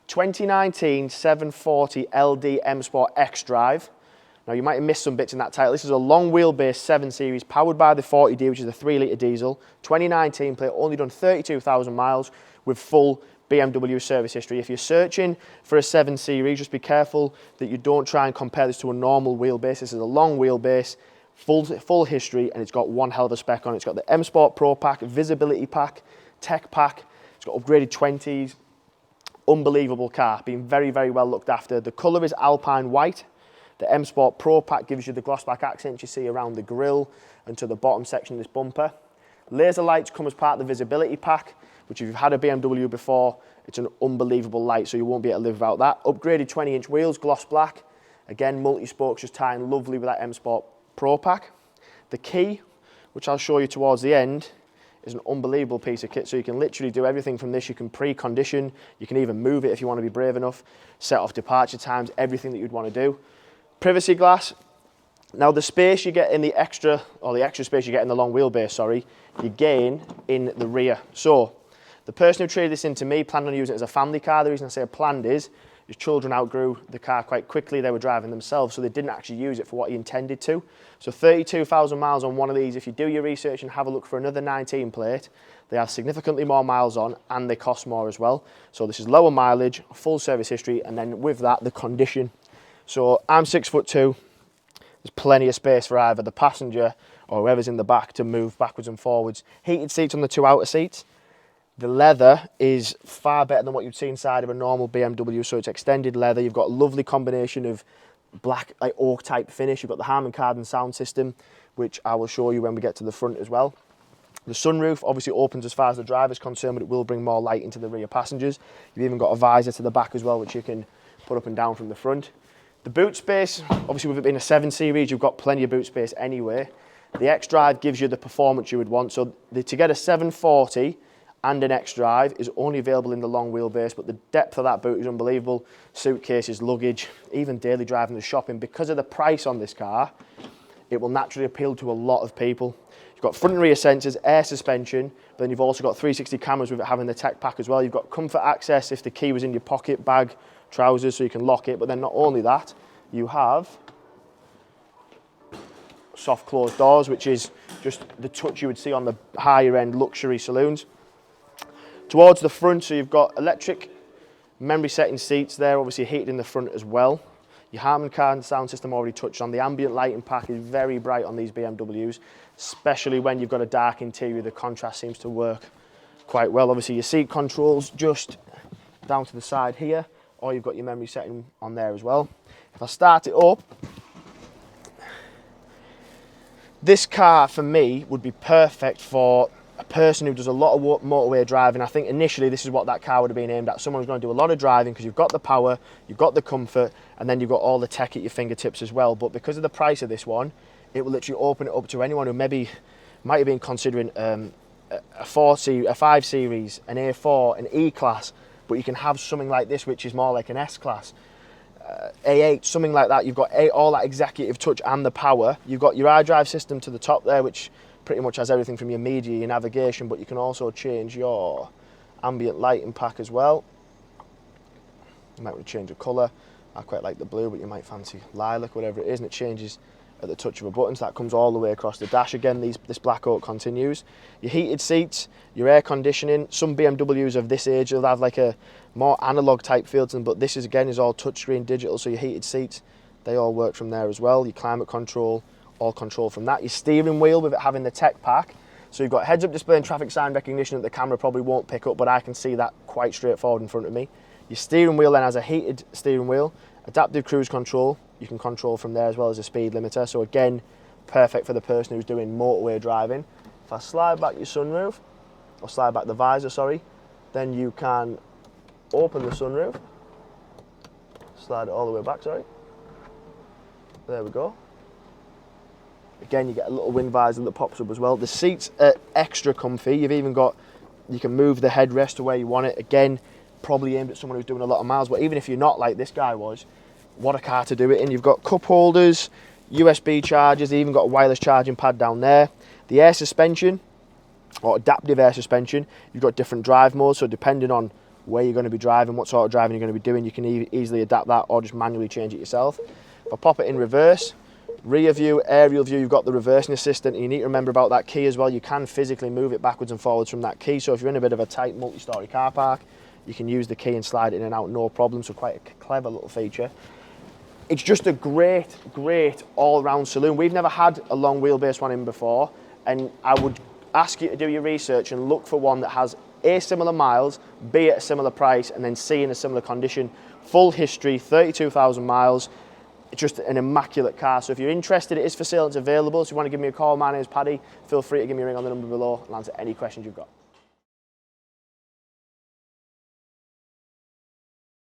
2019 740 LD M Sport xDrive. Now you might have missed some bits in that title. This is a long wheelbase 7 Series powered by the 40D, which is a 3-litre diesel. 2019 plate, only done 32,000 miles with full BMW service history. If you're searching for a 7 Series, just be careful that you don't try and compare this to a normal wheelbase. This is a long wheelbase, full history, and it's got one hell of a spec on it. It's got the M Sport Pro Pack, visibility pack, tech pack. It's got upgraded 20s. Unbelievable car, being very, very well looked after. The colour is Alpine White. The M Sport Pro Pack gives you the gloss black accents you see around the grille and to the bottom section of this bumper. Laser lights come as part of the visibility pack, which if you've had a BMW before, it's an unbelievable light, so you won't be able to live without that. Upgraded 20-inch wheels, gloss black. Again, multi-spokes just tying lovely with that M Sport Pro Pack. The key, which I'll show you towards the end, is an unbelievable piece of kit, so you can literally do everything from this. You can pre-condition, you can even move it if you want to be brave enough, set off departure times, everything that you'd want to do. Privacy glass. Now the space you get in the extra space you get in the long wheelbase, sorry, you gain in the rear. So the person who traded this in to me planned on using it as a family car. The reason I say planned is his children outgrew the car quite quickly. They were driving themselves, so they didn't actually use it for what he intended to. So 32,000 miles on one of these. If you do your research and have a look for another 19 plate, they have significantly more miles on and they cost more as well. So this is lower mileage, full service history, and then with that, the condition. So I'm 6'2". There's plenty of space for either the passenger or whoever's in the back to move backwards and forwards. Heated seats on the 2 outer seats. The leather is far better than what you'd see inside of a normal BMW, so it's extended leather. You've got a lovely combination of black, like oak type finish. You've got the Harman Kardon sound system, which I will show you when we get to the front as well. The sunroof obviously opens as far as the driver's concerned, but it will bring more light into the rear passengers. You've even got a visor to the back as well, which you can put up and down from the front. The boot space, obviously with it being a 7 Series, you've got plenty of boot space anyway. The xDrive gives you the performance you would want. So to get a 740 and an xDrive is only available in the long wheelbase, but the depth of that boot is unbelievable. Suitcases, luggage, even daily driving and shopping. Because of the price on this car, it will naturally appeal to a lot of people. You've got front and rear sensors, air suspension, but then you've also got 360 cameras with it having the tech pack as well. You've got comfort access if the key was in your pocket, bag, trousers, so you can lock it. But then not only that, you have soft closed doors, which is just the touch you would see on the higher end luxury saloons. Towards the front, so you've got electric memory setting seats there, obviously heated in the front as well. Your Harman Kardon sound system already touched on. The ambient lighting pack is very bright on these BMWs, especially when you've got a dark interior. The contrast seems to work quite well. Obviously your seat controls just down to the side here, or you've got your memory setting on there as well. If I start it up, this car for me would be perfect for a person who does a lot of motorway driving. I think initially this is what that car would have been aimed at. Someone who's going to do a lot of driving because you've got the power, you've got the comfort, and then you've got all the tech at your fingertips as well. But because of the price of this one, it will literally open it up to anyone who maybe might have been considering a 5 Series, an A4, an E-Class, but you can have something like this, which is more like an S-Class. A8, something like that. You've got all that executive touch and the power. You've got your iDrive system to the top there, which pretty much has everything from your media, your navigation, but you can also change your ambient lighting pack as well. You might want to change the colour. I quite like the blue, but you might fancy lilac, whatever it is, and it changes at the touch of a button. So that comes all the way across the dash. Again, this black oak continues. Your heated seats, your air conditioning. Some BMWs of this age will have like a more analog type feel to them, but this is again is all touchscreen digital, so your heated seats, they all work from there as well. Your climate control, all control from that. Your steering wheel with it having the tech pack. So you've got heads-up display and traffic sign recognition that the camera probably won't pick up, but I can see that quite straightforward in front of me. Your steering wheel then has a heated steering wheel, adaptive cruise control. You can control from there as well as a speed limiter. So again, perfect for the person who's doing motorway driving. If I slide back your sunroof, or slide back the visor, sorry, then you can open the sunroof. Slide it all the way back, sorry. There we go. Again, you get a little wind visor that pops up as well. The seats are extra comfy. You've even got, you can move the headrest to where you want it. Again, probably aimed at someone who's doing a lot of miles, but even if you're not like this guy was, what a car to do it in. You've got cup holders, USB chargers, even got a wireless charging pad down there. The air suspension, or adaptive air suspension, you've got different drive modes, so depending on where you're going to be driving, what sort of driving you're going to be doing. You can easily adapt that or just manually change it yourself. If I pop it in reverse, rear view, aerial view, you've got the reversing assistant. And you need to remember about that key as well. You can physically move it backwards and forwards from that key. So if you're in a bit of a tight multi-storey car park, you can use the key and slide it in and out, no problem. So quite a clever little feature. It's just a great, great all-round saloon. We've never had a long wheelbase one in before, and I would ask you to do your research and look for one that has A, similar miles, B, at a similar price, and then C, in a similar condition. Full history, 32,000 miles. It's just an immaculate car. So if you're interested, it is for sale, it's available. So if you want to give me a call, my name is Paddy. Feel free to give me a ring on the number below and answer any questions you've got.